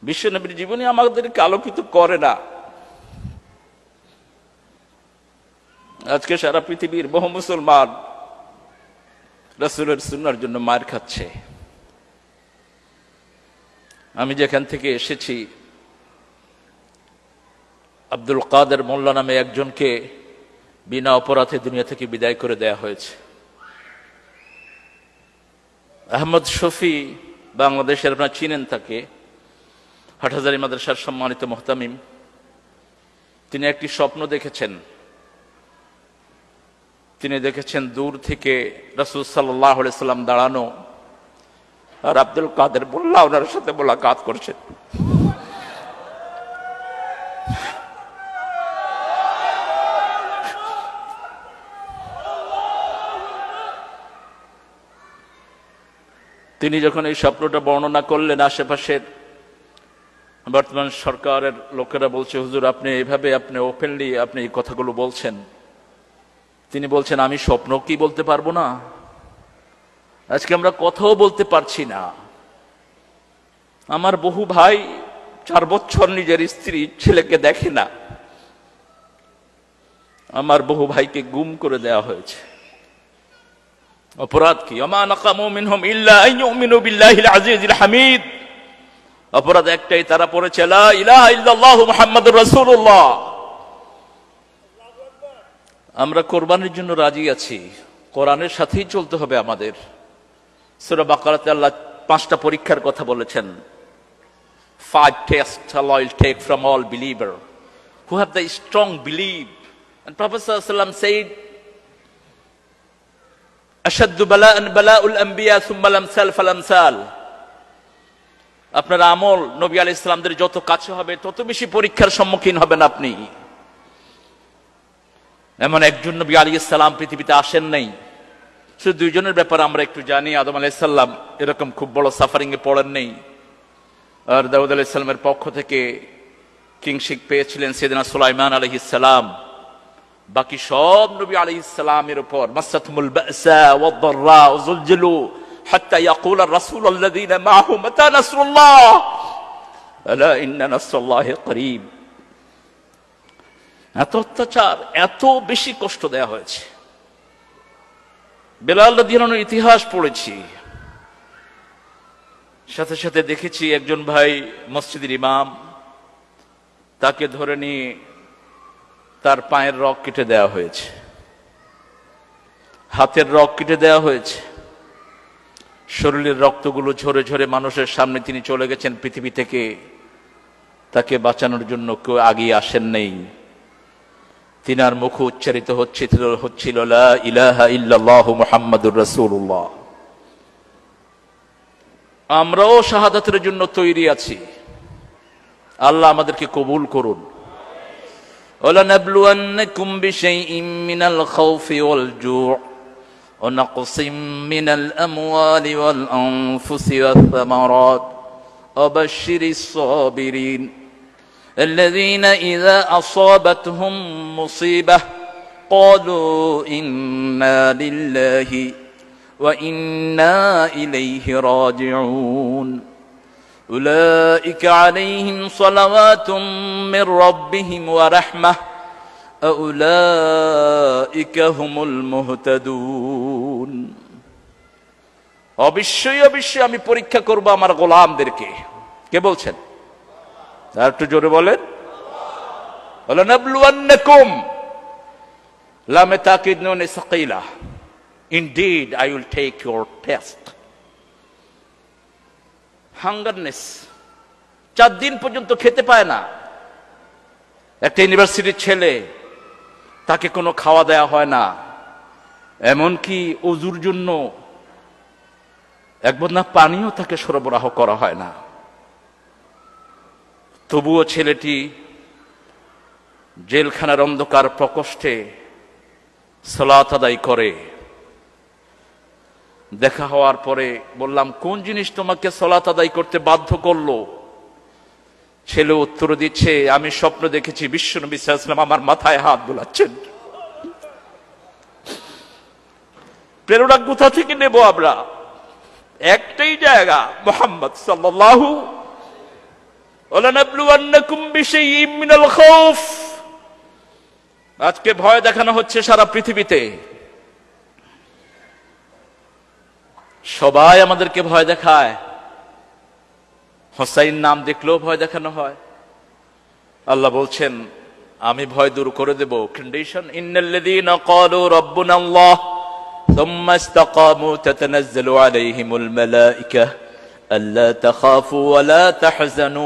বিশ্বনবীর জীবনী আমাদেরকে আলোকিত করে না। আজকে সারা পৃথিবীর বহু মুসলমান রাসূলের সুন্নাহর জন্য মার খাচ্ছে। আমি যেখান থেকে এসেছি, আব্দুল কাদের মোল্লা নামে একজনকে বিনা অপরাধে দুনিয়া থেকে বিদায় করে দেয়া হয়েছে। আহমদ শফি, বাংলাদেশের, আপনারা চিনেন তাকে, হাটহাজারী মাদ্রাসার সম্মানিত মুহতামিম। তিনি একটি স্বপ্ন দেখেছেন। তিনি দেখেছেন দূর থেকে রাসূল সাল্লাল্লাহু আলাইহি সাল্লাম দাঁড়ানো, আর আব্দুল কাদের মোল্লা ওনার সাথে মোলাকাত করছেন। তিনি যখন এই স্বপ্নটা বর্ণনা করলেন, আশেপাশের বর্তমান সরকারের লোকেরা বলছে, হুজুর আপনি এইভাবে আপনি ওপেনলি আপনি এই কথাগুলো বলছেন। তিনি বলছেন, আমি স্বপ্ন কি বলতে পারবো না? আজকে আমরা কথাও বলতে পারছি না। আমার বহু ভাই 4 বছর নিজের স্ত্রী ছেলেকে দেখে না। আমার বহু ভাইকে গুম করে দেওয়া হয়েছে। অপরাধ কি? ওমা নাকামু মিনহুম ইল্লা আন ইউমিনু বিল্লাহিল আজিজিল হামিদ। অপরাধ একটাই, তারা পড়েছে লা ইলাহা ইল্লাল্লাহু মুহাম্মাদুর রাসূলুল্লাহ। আমরা কোরবানির জন্য রাজি আছি, কোরআনের সাথেই চলতে হবে আমাদের। সূরা বাকারাতে আল্লাহ 5টা পরীক্ষার কথা বলেছেন। 5 tests Allah will take from all believer who have the strong belief. And Prophet sallallahu alaihi wasallam said, ashaddu bala'an bala'ul anbiya thumma lamsal falamsal. আপনার আমল নবী আলাইহিস সালামদের যত কাছে হবে তত বেশি পরীক্ষার সম্মুখীন হবেন আপনি। এমন একজন নবী আলাইহিস সালাম পৃথিবীতে আসেন নাই। শুধু 2 জনের ব্যাপারে আমরা একটু জানি। আদম আলাইহিস সালাম এরকম খুব বড় সাফারিং এ পড়েন নেই, আর দাউদ আলাইহিস সালামের পক্ষ থেকে কিংশিপ পেয়েছিলেন সাইয়েদনা সুলাইমান আলাইহিস সালাম। বাকি সব নবী আলাইহিস সালামের উপর মাসাতহুমুল বাসা ওয়াদ-দাররা ওয়াজুলজিলু হাত্তা ইয়াকুল আর-রাসূল আল্লাযীনা মাআহু মাতা নাসরুল্লাহ আলা ইন্না নাসরাল্লাহি করিব। এত অত্যাচার, এত বেশি কষ্ট দেয়া হয়েছে। বেলাল রাদিয়াল্লাহু আনহুর ইতিহাস পড়েছি, সাথে সাথে দেখেছি একজন ভাই মসজিদের ইমাম, তাকে ধরে নিয়ে তার পায়ের রগ কেটে দেওয়া হয়েছে, হাতের রগ কেটে দেওয়া হয়েছে, শরীরের রক্তগুলো ঝরে ঝরে মানুষের সামনে তিনি চলে গেছেন পৃথিবী থেকে। তাকে বাঁচানোর জন্য কেউ আগিয়ে আসেন নেই। তিনার মুখ উচ্চারিত হচ্ছিল লা ইলাহা ইল্লাল্লাহু মুহাম্মাদুর রাসূলুল্লাহ। আমরাও শাহাদাতের জন্য তৈরি আছি। আল্লাহ আমাদেরকে কবুল করুন। وَلَنَبْلُوَنَّكُمْ بِشَيْءٍ مِّنَ الْخَوْفِ وَالْجُوعِ وَنَقْصٍ مِّنَ الْأَمْوَالِ وَالْأَنفُسِ وَالثَّمَرَاتِ وَبَشِّرِ الصَّابِرِينَ الَّذِينَ إِذَا أَصَابَتْهُم مُّصِيبَةٌ قَالُوا إِنَّا لِلَّهِ وَإِنَّا إِلَيْهِ رَاجِعُونَ أولئك عليهم صلوات من ربهم ورحمة أولئك هم المهتدون। অবশ্যই অবশ্যই আমি পরীক্ষা করব আমার গোলামদেরকে। কে বলছেন? আর একটু জোরে বলেন। ওয়ালানাবলুওয়ান্নাকুম লাম তাকিদ নুন সাকিলা, indeed I will take your test. হাঙ্গারনেস, 4 দিন পর্যন্ত খেতে পায় না। একটা ইউনিভার্সিটির ছেলে, তাকে কোনো খাওয়া দেয়া হয় না, এমনকি ওযুর জন্য এক বদনা পানিও তাকে সরবরাহ করা হয় না। তবুও ছেলেটি জেলখানার অন্ধকার প্রকোষ্ঠে সালাত আদায় করে। দেখা হওয়ার পরে বললাম, কোন জিনিস তোমাকে সালাত আদায় করতে বাধ্য করলো? ছেলে উত্তর দিচ্ছে, আমি স্বপ্ন দেখেছি বিশ্বনবী সাল্লাল্লাহু আলাইহি ওয়াসাল্লাম আমার মাথায় হাত বুলাচ্ছেন। প্রেরণা কোথা থেকে নেব আমরা? একটাই জায়গা, মুহাম্মদ সাল্লাল্লাহু ওয়ালানাবলুওয়ান্নাকুম বিশাইইম মিনাল খাউফ। আজকে ভয় দেখানো হচ্ছে সারা পৃথিবীতে, সবাই আমাদেরকে ভয় দেখায়। হোসাইন নাম দেখলেও ভয় দেখানো হয়। আল্লাহ বলছেন আমি ভয় দূর করে দেব। কন্ডিশন, ইন্নাল্লাযীনা ক্বালু রাব্বুনাল্লাহ সুম্মা ইসতাকামু তাতানাজ্জালু আলাইহিমুল মালায়েকা আল্লা তাখাফু ওয়া লা তাহজানু